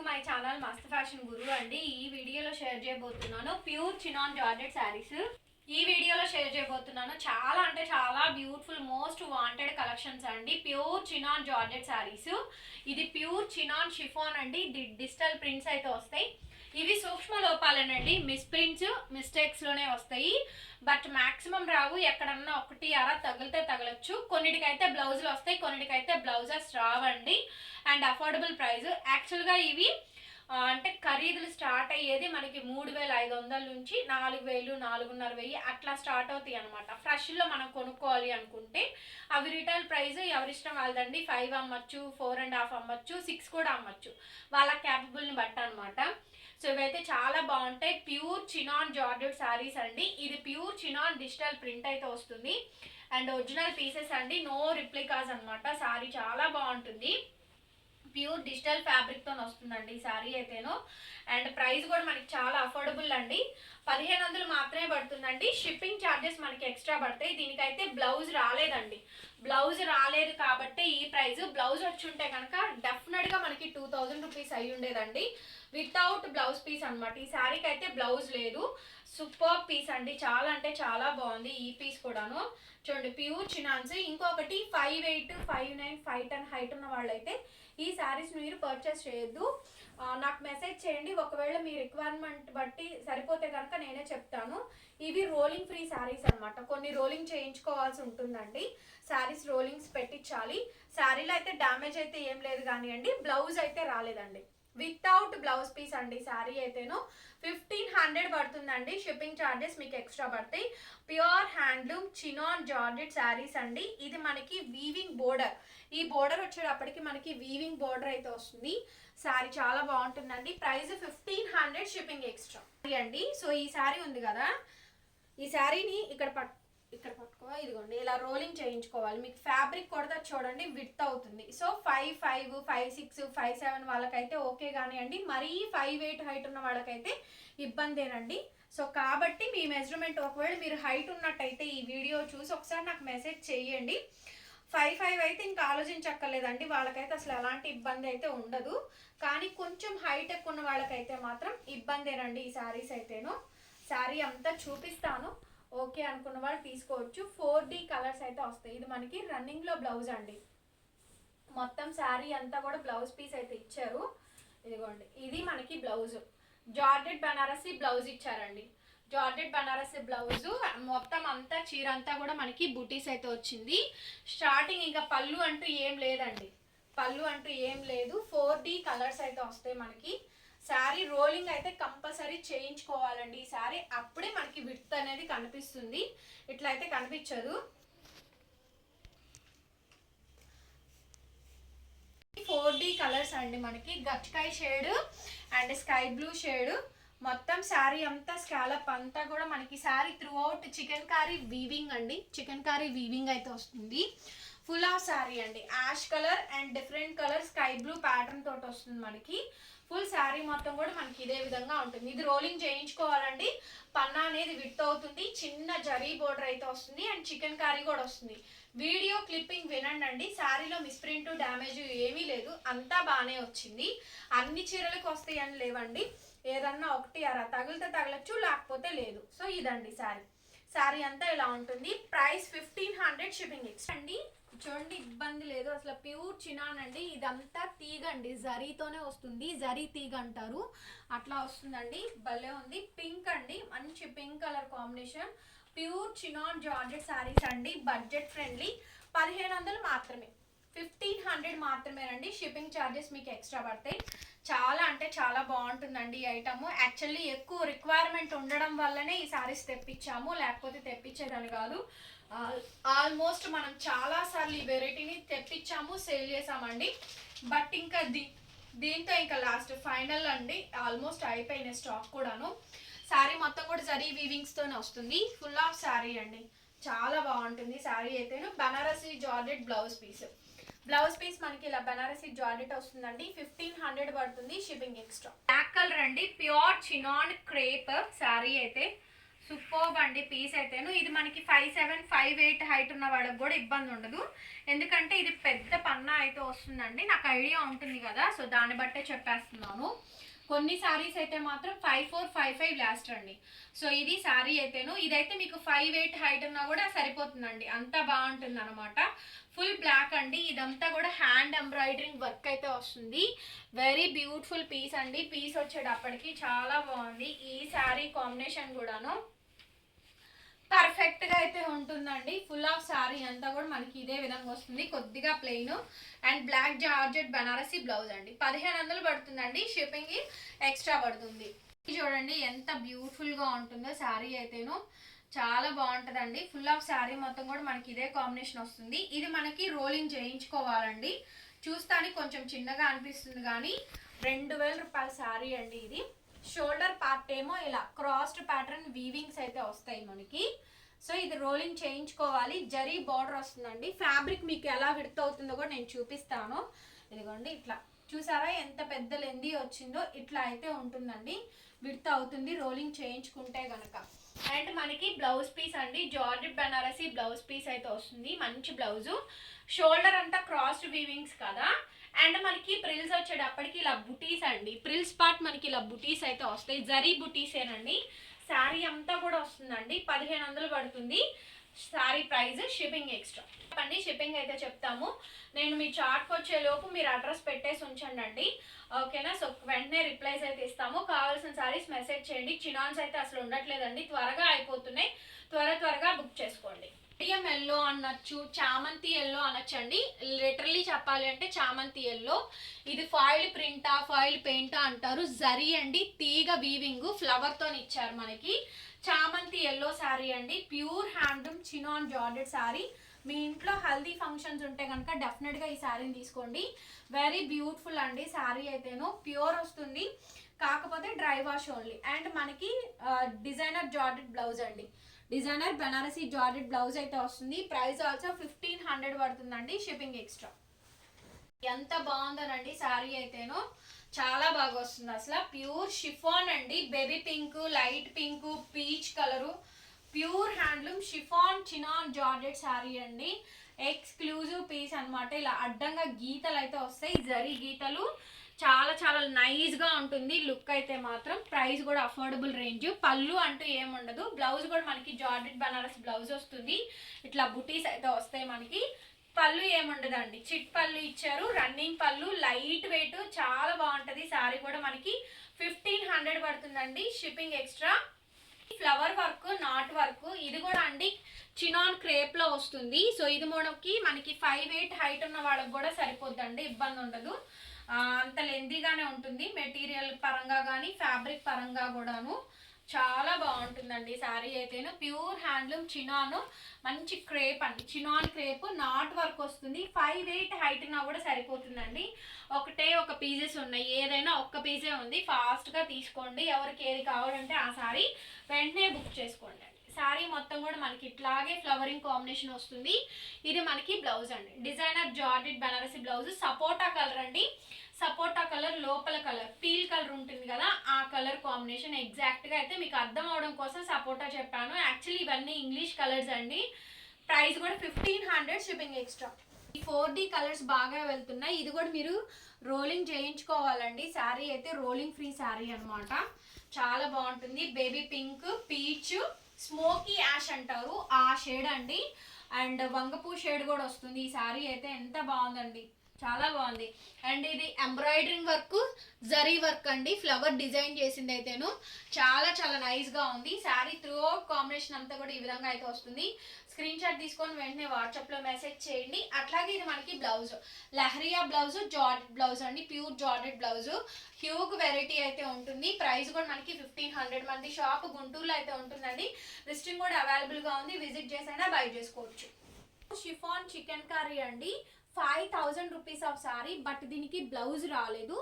My channel మస్త్ fashion గురు అండి. ఈ వీడియోలో షేర్ చేయబోతున్నాను ప్యూర్ చినాన్ జార్జెట్ శారీస్. చాలా అంటే చాలా బ్యూటిఫుల్ మోస్ట్ వాంటెడ్ కలెక్షన్స్ అండి. Pure chinon georgette saris. ఇది ప్యూర్ చినాన్ షిఫాన్ అండి. డిజిటల్ ప్రింట్స్ అయితే వస్తాయి. ఇవి సూక్ష్మ లోపాలేనండి, మిస్ప్రింట్స్ మిస్టేక్స్లోనే వస్తాయి. బట్ మ్యాక్సిమం రావు. ఎక్కడన్నా ఒకటి అరా తగిలితే తగలచ్చు. కొన్నిటికైతే బ్లౌజులు వస్తాయి, కొన్నిటికైతే బ్లౌజెస్ రావండి. And affordable price. యాక్చువల్గా ఇవి అంటే ఖరీదులు స్టార్ట్ అయ్యేది మనకి 3500 నుంచి 4000, 4500 అట్లా స్టార్ట్ అవుతాయి అనమాట. ఫ్రెష్లో మనం కొనుక్కోవాలి అనుకుంటే అవి రిటైల్ ప్రైస్ ఎవరిష్టం వాళ్ళదండి. 5 అమ్మచ్చు, 4.5 అమ్మచ్చు, 6 కూడా అమ్మచ్చు, వాళ్ళ క్యాపబుల్ని బట్టి అనమాట. సో ఇవైతే చాలా బాగుంటాయి. ప్యూర్ చినాన్ జార్జెట్ శారీస్ అండి. ఇది ప్యూర్ చినాన్ డిజిటల్ ప్రింట్ అయితే వస్తుంది. అండ్ ఒరిజినల్ పీసెస్ అండి, నో రిప్లికాస్ అనమాట. శారీ చాలా బాగుంటుంది. ప్యూర్ డిజిటల్ ఫ్యాబ్రిక్తో వస్తుందండి ఈ శారీ అయితేను. అండ్ ప్రైస్ కూడా మనకి చాలా అఫోర్డబుల్ అండి. 1500 మాత్రమే పడుతుందండి. షిప్పింగ్ ఛార్జెస్ మనకి ఎక్స్ట్రా పడతాయి. దీనికైతే బ్లౌజ్ రాలేదండి. బ్లౌజ్ రాలేదు కాబట్టి ఈ ప్రైస్. బ్లౌజ్ వచ్చి ఉంటే కనుక డెఫినెట్గా మనకి 2000 రూపీస్ అయి ఉండేదండి. వితౌట్ బ్లౌజ్ పీస్ అనమాట. ఈ శారీకి అయితే బ్లౌజ్ లేదు. సూపర్ పీస్ అండి. చాలా అంటే చాలా బాగుంది ఈ పీస్ కూడాను. చూడండి ప్యూర్ చినాన్స్. ఇంకొకటి 5'8", 5'9", 5'10" హైట్ ఉన్న వాళ్ళైతే ఈ శారీస్ మీరు పర్చేస్ చేయొద్దు. నాకు మెసేజ్ చేయండి. ఒకవేళ మీ రిక్వైర్మెంట్ బట్టి సరిపోతే కనుక నేనే చెప్తాను. ఇవి రోలింగ్ ఫ్రీ శారీస్ అనమాట. కొన్ని రోలింగ్ చేయించుకోవాల్సి ఉంటుందండి. శారీస్ రోలింగ్స్ పెట్టించాలి. శారీలో అయితే డ్యామేజ్ అయితే ఏం లేదు కానివ్వండి. బ్లౌజ్ అయితే రాలేదండి. వితౌట్ బ్లౌజ్ పీస్ అండి. శారీ అయితేను 1500 పడుతుందండి. షిప్పింగ్ ఛార్జెస్ మీకు ఎక్స్ట్రా పడతాయి. Pure handloom chinon georgette saris అండి. ఇది మనకి వీవింగ్ బోర్డర్. ఈ బోర్డర్ వచ్చేటప్పటికి మనకి వీవింగ్ బోర్డర్ అయితే వస్తుంది. శారీ చాలా బాగుంటుందండి. ప్రైస్ 1500, షిప్పింగ్ ఎక్స్ట్రా అండి. సో ఈ శారీ ఉంది కదా, ఈ శారీని ఇక్కడ పట్టుకోవాలి. ఇదిగోండి ఇలా రోలింగ్ చేయించుకోవాలి. మీకు ఫ్యాబ్రిక్ కూడా చూడండి విడ్త్ అవుతుంది. సో 5'5", 5'6", 5'7" వాళ్ళకైతే ఓకే కానివ్వండి. మరీ 5'8" హైట్ ఉన్న వాళ్ళకైతే ఇబ్బందేనండి. సో కాబట్టి మీ మెజర్మెంట్, ఒకవేళ మీరు హైట్ ఉన్నట్టయితే ఈ వీడియో చూసి ఒకసారి నాకు మెసేజ్ చేయండి. 5'5" అయితే ఇంకా ఆలోచించక్కర్లేదండి. వాళ్ళకైతే అసలు ఎలాంటి ఇబ్బంది అయితే ఉండదు. కానీ కొంచెం హైట్ ఎక్కువ ఉన్న వాళ్ళకైతే మాత్రం ఇబ్బందేనండి ఈ శారీస్ అయితేను. శారీ అంతా చూపిస్తాను. ఓకే అనుకున్న వాళ్ళు తీసుకోవచ్చు. 4D కలర్స్ అయితే వస్తాయి. ఇది మనకి రన్నింగ్లో బ్లౌజ్ అండి. మొత్తం శారీ అంతా కూడా బ్లౌజ్ పీస్ అయితే ఇచ్చారు. ఇదిగోండి ఇది మనకి బ్లౌజ్. జార్జెట్ బనారసి బ్లౌజ్ ఇచ్చారండి. జార్జెట్ బనారసి బ్లౌజు మొత్తం అంతా చీర అంతా కూడా మనకి బుటీస్ అయితే వచ్చింది. స్టార్టింగ్ ఇంకా పళ్ళు అంటూ ఏం లేదండి. పళ్ళు అంటూ ఏం లేదు. 4D కలర్స్ అయితే వస్తాయి మనకి. శారీ రోలింగ్ అయితే కంపల్సరీ చేయించుకోవాలండి ఈ శారీ. అప్పుడే మనకి విడ్త్ అనేది కనిపిస్తుంది. ఇట్లా అయితే కనిపించదు. 4D కలర్స్ అండి మనకి. గచ్చకాయ shade and sky blue shade. మొత్తం శారీ అంతా స్కాలప్ అంతా కూడా మనకి sari throughout chikankari weaving అండి. చికెన్ కారీ వీవింగ్ అయితే వస్తుంది. ఫుల్ ఆఫ్ శారీ అండి. Ash colour and different colour sky blue pattern తోటి వస్తుంది మనకి. ఫుల్ శారీ మొత్తం కూడా మనకి ఇదే విధంగా ఉంటుంది. ఇది రోలింగ్ చేయించుకోవాలండి. పన్నా అనేది విడ్త్ అవుతుంది. చిన్న జరీ బోర్డర్ అయితే వస్తుంది. అండ్ చికెన్ కారీ కూడా వస్తుంది. వీడియో క్లిప్పింగ్ వినండి అండి. శారీలో మిస్ప్రింట్ డ్యామేజ్ ఏమీ లేదు. అంతా బాగానే వచ్చింది. అన్ని చీరలకు వస్తాయి అని లేవండి. ఏదన్నా ఒకటి అరా తగిలితే తగలచ్చు, లేకపోతే లేదు. సో ఇదండి శారీ. శారీ అంతా ఇలా ఉంటుంది. ప్రైస్ 1500, షిప్పింగ్ ఎక్స్ట్రా అండి. చూడండి ఇబ్బంది లేదు అసలు. ప్యూర్ చినాన్ అండి. ఇదంతా తీగ అండి. జరీతోనే వస్తుంది. జరీ తీగ అంటారు. అట్లా వస్తుందండి. భలే ఉంది. పింక్ అండి. మంచి pink colour combination. Pure chinon georgette saris అండి. Budget friendly. 1500 మాత్రమే. 1500 మాత్రమేనండి. షిప్పింగ్ ఛార్జెస్ మీకు ఎక్స్ట్రా పడతాయి. చాలా అంటే చాలా బాగుంటుందండి ఈ ఐటమ్. యాక్చువల్లీ ఎక్కువ రిక్వైర్మెంట్ ఉండడం వల్లనే ఈ శారీస్ తెప్పించాము, లేకపోతే తెప్పించేదని కాదు. ఆల్మోస్ట్ మనం చాలాసార్లు ఈ వెరైటీని తెప్పించాము, సేల్ చేసామండి. బట్ ఇంకా దీంతో ఇంకా లాస్ట్ ఫైనల్ అండి. ఆల్మోస్ట్ అయిపోయిన స్టాక్ కూడాను. శారీ మొత్తం కూడా జరీ వీవింగ్స్తోనే వస్తుంది. ఫుల్ ఆఫ్ శారీ అండి. చాలా బాగుంటుంది శారీ అయితేను. Banarasi georgette blouse piece. Blouse piece మనకి ఇలా బనారసి జార్జెట్ వస్తుందండి. 1500 పడుతుంది. Shipping extra. బ్లాక్ కలర్ అండి. ప్యూర్ చినాన్ క్రేప్ శారీ అయితే సూపర్బ్ అండి పీస్ అయితేను. ఇది మనకి 5'7", 5'8" హైట్ ఉన్న వాళ్ళకి కూడా ఇబ్బంది ఉండదు, ఎందుకంటే ఇది పెద్ద పన్నా అయితే వస్తుందండి. నాకు ఐడియా ఉంటుంది కదా, సో దాన్ని బట్టే చెప్పేస్తున్నాను. కొన్ని శారీస్ అయితే మాత్రం 5'4", 5'5" లాస్ట్ అండి. సో ఇది శారీ అయితేను, ఇదైతే మీకు 5'8" హైట్ ఉన్నా కూడా సరిపోతుందండి, అంత బాగుంటుంది అనమాట. ఫుల్ బ్లాక్ అండి, ఇదంతా కూడా హ్యాండ్ ఎంబ్రాయిడరింగ్ వర్క్ అయితే వస్తుంది. వెరీ బ్యూటిఫుల్ పీస్ అండి. పీస్ వచ్చేటప్పటికి చాలా బాగుంది. ఈ శారీ కాంబినేషన్ కూడాను పర్ఫెక్ట్గా అయితే ఉంటుందండి. ఫుల్ ఆఫ్ శారీ అంతా కూడా మనకి ఇదే విధంగా వస్తుంది, కొద్దిగా plain and black georgette Banarasi blouse అండి. 1500 పడుతుందండి, షిప్పింగ్ ఎక్స్ట్రా పడుతుంది. చూడండి ఎంత బ్యూటిఫుల్గా ఉంటుందో శారీ అయితేను, చాలా బాగుంటుందండి. ఫుల్ ఆఫ్ శారీ మొత్తం కూడా మనకి ఇదే కాంబినేషన్ వస్తుంది. ఇది మనకి రోలింగ్ చేయించుకోవాలండి, చూస్తానికి కొంచెం చిన్నగా అనిపిస్తుంది కానీ 2000 రూపాయల శారీ అండి ఇది. షోల్డర్ పార్ట్ ఏమో ఇలా క్రాస్డ్ ప్యాటర్న్ వీవింగ్స్ అయితే వస్తాయి మనకి. సో ఇది రోలింగ్ చేయించుకోవాలి. జరీ బార్డర్ వస్తుందండి. ఫ్యాబ్రిక్ మీకు ఎలా విడత అవుతుందో కూడా నేను చూపిస్తాను. ఇదిగోండి ఇట్లా చూసారా ఎంత పెద్ద లెందీ వచ్చిందో, ఇట్లా అయితే ఉంటుందండి, విడత అవుతుంది రోలింగ్ చేయించుకుంటే గనక. అండ్ మనకి బ్లౌజ్ పీస్ అండి, జార్జెట్ బనారసి బ్లౌజ్ పీస్ అయితే వస్తుంది. మంచి బ్లౌజు, షోల్డర్ అంతా క్రాస్డ్ వీవింగ్స్ కదా. అండ్ మనకి ప్రిల్స్ వచ్చేటప్పటికి ఇలా బుటీస్ అండి, ప్రిల్స్ పార్ట్ మనకి ఇలా బుటీస్ అయితే వస్తాయి, జరీ బుటీసేనండి. శారీ అంతా కూడా వస్తుందండి. 1500 పడుతుంది శారీ ప్రైస్, షిప్పింగ్ ఎక్స్ట్రా అండి. షిప్పింగ్ అయితే చెప్తాము, నేను మీ చార్ట్కి వచ్చే లోపు మీరు అడ్రస్ పెట్టేసి ఉంచండి అండి, ఓకేనా. సో వెంటనే రిప్లైస్ అయితే ఇస్తాము. కావాల్సిన శారీస్ మెసేజ్ చేయండి. చినాన్స్ అయితే అసలు ఉండట్లేదండి, త్వరగా అయిపోతున్నాయి, త్వరగా బుక్ చేసుకోండి. మీడియం ఎల్లో అనొచ్చు, చామంతి ఎల్లో అనొచ్చు అండి. లిటరల్లీ చెప్పాలి అంటే చామంతి ఎల్లో. ఇది ఫాయిల్ ప్రింటా ఫాయిల్ పెయింటా అంటారు. జరీ అండి, తీగ వీవింగ్ ఫ్లవర్తో ఇచ్చారు మనకి. చామంతి ఎల్లో శారీ అండి, pure handloom chinon georgette sari. మీ ఇంట్లో హల్దీ ఫంక్షన్స్ ఉంటే కనుక డెఫినెట్గా ఈ శారీని తీసుకోండి. వెరీ బ్యూటిఫుల్ అండి శారీ అయితేను, ప్యూర్ వస్తుంది, కాకపోతే డ్రై వాష్ ఓన్లీ. అండ్ మనకి డిజైనర్ జార్జెట్ బ్లౌజ్ అండి, డిజైనర్ బనారసి జార్జెట్ బ్లౌజ్ అయితే వస్తుంది. ప్రైస్ ఆల్సో 1500 పడుతుందండి, షిప్పింగ్ ఎక్స్ట్రా. ఎంత బాగుందోనండి శారీ అయితేను, చాలా బాగా వస్తుంది అసలు. ప్యూర్ షిఫాన్ అండి, baby pink, light pink, peach colour, pure handloom chiffon chinon georgette sari అండి. ఎక్స్క్లూజివ్ పీస్ అనమాట. ఇలా అడ్డంగా గీతలు అయితే వస్తాయి, జరీ గీతలు, చాలా చాలా నైస్గా ఉంటుంది లుక్ అయితే మాత్రం. ప్రైస్ కూడా అఫోర్డబుల్ రేంజ్. పళ్ళు అంటూ ఏముండదు. బ్లౌజ్ కూడా మనకి జార్జెట్ బనారస్ బ్లౌజ్ వస్తుంది, ఇట్లా బుటీస్ అయితే వస్తాయి మనకి. పళ్ళు ఏముండదండి, చిట్ పళ్ళు ఇచ్చారు, రన్నింగ్ పళ్ళు, లైట్ వెయిట్, చాలా బాగుంటుంది శారీ కూడా. మనకి 1500 పడుతుందండి, shipping extra. Flower work, not work, ఇది కూడా అండి చినాన్ క్రేప్ లో వస్తుంది. సో ఇది మనకి 5'8" హైట్ ఉన్న వాళ్ళకి కూడా సరిపోద్దండి, ఇబ్బంది ఉండదు, అంత లెందీగానే ఉంటుంది. మెటీరియల్ పరంగా కానీ ఫ్యాబ్రిక్ పరంగా కూడాను చాలా బాగుంటుందండి శారీ అయితేను. ప్యూర్ హ్యాండ్లూమ్ చినాను, మంచి క్రేప్ అండి, చినాన్ క్రేప్, నాట్ వర్క్ వస్తుంది. 5'8" హైట్ ఉన్నా కూడా సరిపోతుందండి. ఒక పీసెస్ ఉన్నాయి, ఏదైనా ఒక్క పీసే ఉంది, ఫాస్ట్గా తీసుకోండి. ఎవరికి ఏది కావాలంటే ఆ శారీ వెంటనే బుక్ చేసుకోండి. శారీ మొత్తం కూడా మనకి ఇట్లాగే ఫ్లవరింగ్ కాంబినేషన్ వస్తుంది. ఇది మనకి బ్లౌజ్ అండి, డిజైనర్ జార్జెట్ బనారసి బ్లౌజ్, సపోటా కలర్ అండి. సపోటా కలర్, లోపల కలర్ పీల్ కలర్ ఉంటుంది కదా, ఆ కలర్ కాంబినేషన్. ఎగ్జాక్ట్గా అయితే మీకు అర్థం అవడం కోసం సపోటా చెప్పాను, యాక్చువల్లీ ఇవన్నీ ఇంగ్లీష్ కలర్స్ అండి. ప్రైస్ కూడా 1500, షిప్పింగ్ ఎక్స్ట్రా. ఈ 4D కలర్స్ బాగా వెళ్తున్నాయి. ఇది కూడా మీరు రోలింగ్ చేయించుకోవాలండి. శారీ అయితే రోలింగ్ ఫ్రీ శారీ అనమాట, చాలా బాగుంటుంది. Baby pink, peach, smoky ash అంటారు ఆ షేడ్ అండి. అండ్ వంగపూ షేడ్ కూడా వస్తుంది. ఈ శారీ అయితే ఎంత బాగుందండి, చాలా బాగుంది. అండ్ ఇది ఎంబ్రాయిడరింగ్ వర్క్, జరీ వర్క్ అండి, ఫ్లవర్ డిజైన్ చేసింది అయితేను, చాలా చాలా నైస్గా ఉంది. శారీ త్రూ అవుట్ కాంబినేషన్ అంతా కూడా ఈ విధంగా అయితే వస్తుంది. స్క్రీన్ షాట్ తీసుకొని వెంటనే వాట్సాప్లో మెసేజ్ చేయండి. అట్లాగే ఇది మనకి blouse, lehariya blouse, georgette blouse అండి, pure georgette blouse, huge variety అయితే ఉంటుంది. ప్రైస్ కూడా మనకి 1500. మంది షాప్ గుంటూరులో అయితే ఉంటుందండి, లిస్టింగ్ కూడా అవైలబుల్గా ఉంది, విజిట్ చేసైనా బై చేసుకోవచ్చు. షిఫాన్ చికెన్ కర్రీ అండి, 5000 రూపీస్ ఆఫ్ శారీ, బట్ దీనికి బ్లౌజ్ రాలేదు,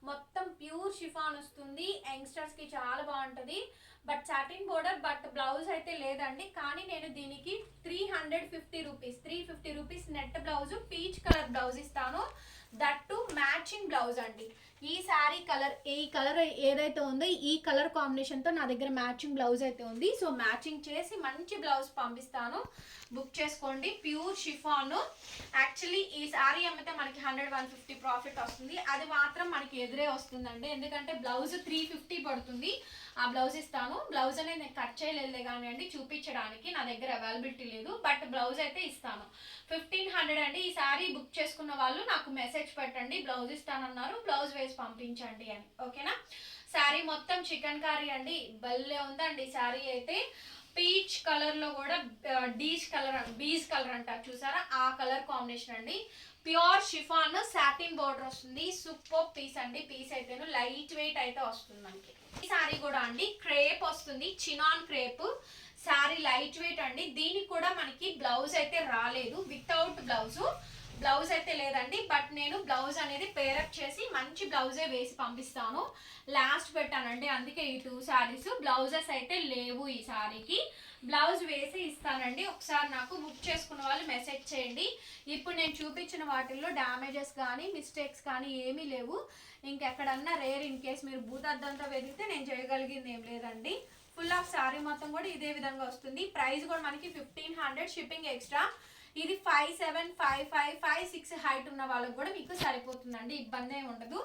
మొత్తం ప్యూర్ షిఫాన్ వస్తుంది. యంగ్స్టర్స్కి చాలా బాగుంటుంది, but satin border, but blouse అయితే లేదండి. కానీ నేను దీనికి 350 rupees net blouse, peach colour blouse ఇస్తాను, దట్ టు మ్యాచింగ్ బ్లౌజ్ అండి. ఈ శారీ కలర్, ఈ కలర్ ఏదైతే ఉందో ఈ కలర్ కాంబినేషన్తో నా దగ్గర మ్యాచింగ్ బ్లౌజ్ అయితే ఉంది. సో మ్యాచింగ్ చేసి మంచి బ్లౌజ్ పంపిస్తాను, బుక్ చేసుకోండి. Pure chiffon. యాక్చువల్లీ ఈ శారీ అమ్మితే మనకి 100-150 ప్రాఫిట్ వస్తుంది, అది మాత్రం మనకి ఎదురే వస్తుందండి. ఎందుకంటే బ్లౌజ్ 350 పడుతుంది. ఆ బ్లౌజ్ ఇస్తాను. బ్లౌజ్ అనేది నేను కట్ చేయలేదులే కానీ అండి, చూపించడానికి నా దగ్గర అవైలబిలిటీ లేదు, బట్ బ్లౌజ్ అయితే ఇస్తాను. 1500 అండి. ఈ శారీ బుక్ చేసుకున్న వాళ్ళు నాకు మెసేజ్ పెట్టండి, బ్లౌజ్ ఇస్తానన్నారు, బ్లౌజ్ వేసి పంపించండి అని, ఓకేనా. శారీ మొత్తం చికెన్ కర్రీ అండి, భలే ఉందండి శారీ అయితే. పీచ్ కలర్ లో కూడా బీజ్ కలర్ అంటారు చూసారా, ఆ కలర్ కాంబినేషన్ అండి. ప్యూర్ షిఫాన్ సాటిన్ బోర్డర్ వస్తుంది. సూపర్ పీస్ అండి. పీస్ అయితే లైట్ వెయిట్ అయితే వస్తుంది మనకి. ఈ శారీ కూడా అండి క్రేప్ వస్తుంది, chinon crepe sari, light weight అండి. దీనికి కూడా మనకి బ్లౌజ్ అయితే రాలేదు, వితౌట్ బ్లౌజ్ అయితే లేదండి. బట్ నేను బ్లౌజ్ అనేది పేరప్ చేసి మంచి బ్లౌజే వేసి పంపిస్తాను. లాస్ట్ పెట్టానండి, అందుకే ఈ 2 శారీస్ బ్లౌజెస్ అయితే లేవు. ఈ శారీకి బ్లౌజ్ వేసి ఇస్తానండి. ఒకసారి నాకు బుక్ చేసుకున్న వాళ్ళు మెసేజ్ చేయండి. ఇప్పుడు నేను చూపించిన వాటిల్లో డ్యామేజెస్ కానీ మిస్టేక్స్ కానీ ఏమీ లేవు. ఇంకెక్కడన్నా రేర్ ఇన్ కేస్ మీరు భూతద్దంతో వెతికితే నేను చేయగలిగింది ఏం లేదండి. ఫుల్ ఆఫ్ శారీ మొత్తం కూడా ఇదే విధంగా వస్తుంది. ప్రైస్ కూడా మనకి 1500, షిప్పింగ్ ఎక్స్ట్రా. ఇది 5'7", 5'5", 5'6" హైట్ ఉన్న వాళ్ళకి కూడా మీకు సరిపోతుందండి, ఇబ్బంది ఏమి ఉండదు.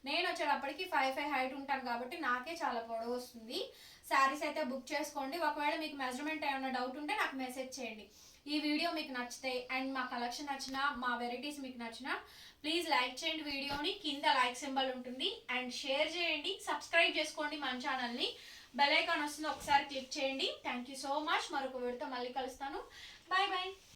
నేను వచ్చేటప్పటికి 5'5" హైట్ ఉంటాను కాబట్టి నాకే చాలా పొడవు వస్తుంది. శారీస్ అయితే బుక్ చేసుకోండి. ఒకవేళ మీకు మెజర్మెంట్ ఏమైనా డౌట్ ఉంటే నాకు మెసేజ్ చేయండి. ఈ వీడియో మీకు నచ్చితే అండ్ మా కలెక్షన్ నచ్చినా, మా వెరైటీస్ మీకు నచ్చినా ప్లీజ్ లైక్ చేయండి వీడియోని, కింద లైక్ సింబల్ ఉంటుంది, అండ్ షేర్ చేయండి. సబ్స్క్రైబ్ చేసుకోండి మన ఛానల్ని, బెల్ ఐకాన్ వస్తుంది, ఒకసారి క్లిక్ చేయండి. Thank you so much. మరొక వీడియోతో మళ్ళీ కలుస్తాను. Bye bye.